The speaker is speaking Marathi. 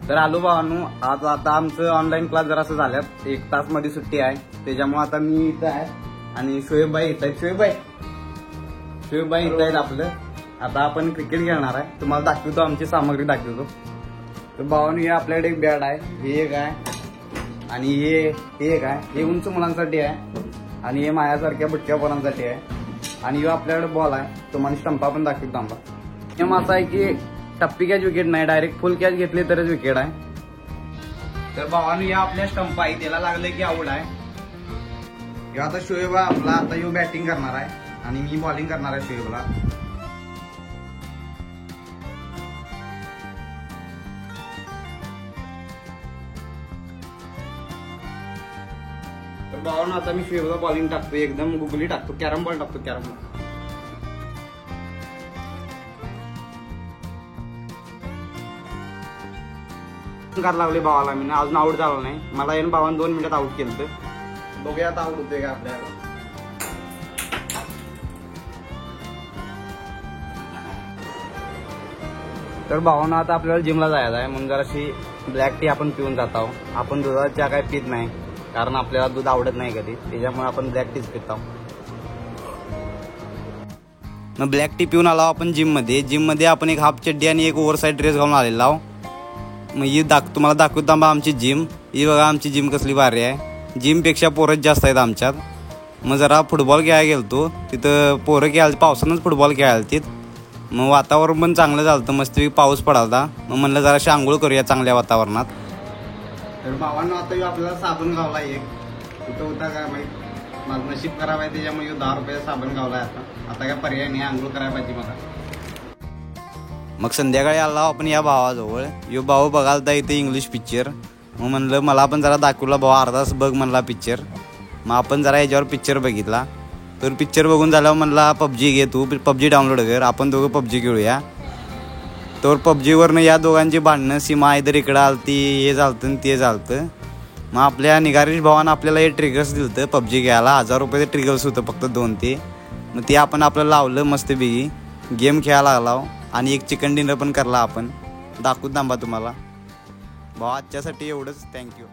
तर आलो भावांनो, आज आता आमचं ऑनलाईन क्लास जरा असं झाल्यात, 1 तास मध्ये सुट्टी आहे, त्याच्यामुळे आता मी इथं आहे आणि शोएबबाई येत आहेत. शोएबबाई येत आहेत आपलं. आता आपण क्रिकेट खेळणार आहे, तुम्हाला दाखवतो, आमची सामग्री दाखवतो. तर भावांनो, हे आपल्याकडे एक बॅट आहे, हे एक आहे आणि हे एक आहे. हे उंच मुलांसाठी आहे आणि हे माझ्यासारख्या बुटक्या पोरांसाठी आहे. आणि हे आपल्याकडे बॉल आहे, तुम्हाला स्टंपा पण दाखवतो आम्हाला. नियम असा आहे की टप्पी कॅच विकेट नाही, डायरेक्ट फुल कॅच घेतली तरच विकेट आहे. तर भावांनो, या आपल्या स्टंप आहे, त्याला लागले की आऊट आहे. किंवा आता शोएब आपला आता यो बॅटिंग करणार आहे आणि मी बॉलिंग करणार आहे शोएबला. तर भावांनो, आता मी शोएबला बॉलिंग टाकतो, एकदम गुगली टाकतो, कॅरम बॉल टाकतो, कॅरम बॉल. करायला लागले भावाला, मी अजून आऊट झालो नाही. मला येऊन भावानं 2 मिनिटात आऊट केलं. तर बघूया आता आऊट होतोय का आपल्याला. तर भावानं आता आपल्याला जिमला जायचं आहे, म्हणून जराशी ब्लॅक टी आपण पिऊन जात आहोत. आपण दुधाच्या काय पित नाही, कारण आपल्याला दूध आवडत नाही कधी, त्याच्यामुळे आपण ब्लॅक टीच पित आहोत. मग ब्लॅक टी पिऊन आलो आपण जिममध्ये आपण एक हाफ चड्डी आणि एक ओव्हरसाइज ड्रेस घालून आलेला आहोत. मग ही तुम्हाला दाखवतो बा आमची जिम. ही बघा आमची जिम कसली भारी आहे. जिमपेक्षा पोरच जास्त आहेत आमच्यात. मग जरा फुटबॉल खेळायला गेलतो, तिथं पोरं खेळायला, पावसानंच फुटबॉल खेळायला तिथं. मग वातावरण पण चांगलं झालं, मस्तपैकी पाऊस पडालता. मग म्हणलं जराशी आंघोळ करूया चांगल्या वातावरणात. तर भावांनो, आता आपल्याला साबण गावला एक, कुठं होता काय माहीत, माझं नशीब खराब आहे, त्याच्यामुळे 10 रुपयाचा साबण गावला आहे. आता काय पर्याय नाही, आंघोळ करायला पाहिजे मला. मग संध्याकाळी आला आपण या भावाजवळ. यो भाऊ बघालता इथे इंग्लिश पिक्चर. मग म्हणलं मला पण जरा दाखवला, भाऊ अर्धा तास बघ म्हणला पिक्चर. मग आपण जरा याच्यावर पिक्चर बघितला. तर पिक्चर बघून झाल्यावर म्हणला पबजी घे, तू पबजी डाउनलोड कर, आपण दोघं पबजी खेळूया. तर पबजीवरनं या दोघांची भांडणं, सीमा इधर इकडं आलती, हे झालतं ते झालतं. मग आपल्या निगारेश भावानं आपल्याला हे ट्रिगर्स दिलतं पबजी घ्यायला. 1000 रुपये ट्रिगर्स होतं फक्त 2 ते. मग ते आपण आपल्याला लावलं मस्तपैकी, गेम खेळायला लागला आणि एक चिकन डिनर पण करला आपण. दाखवून थांबा तुम्हाला. भाऊ आजच्यासाठी एवढंच, थँक्यू.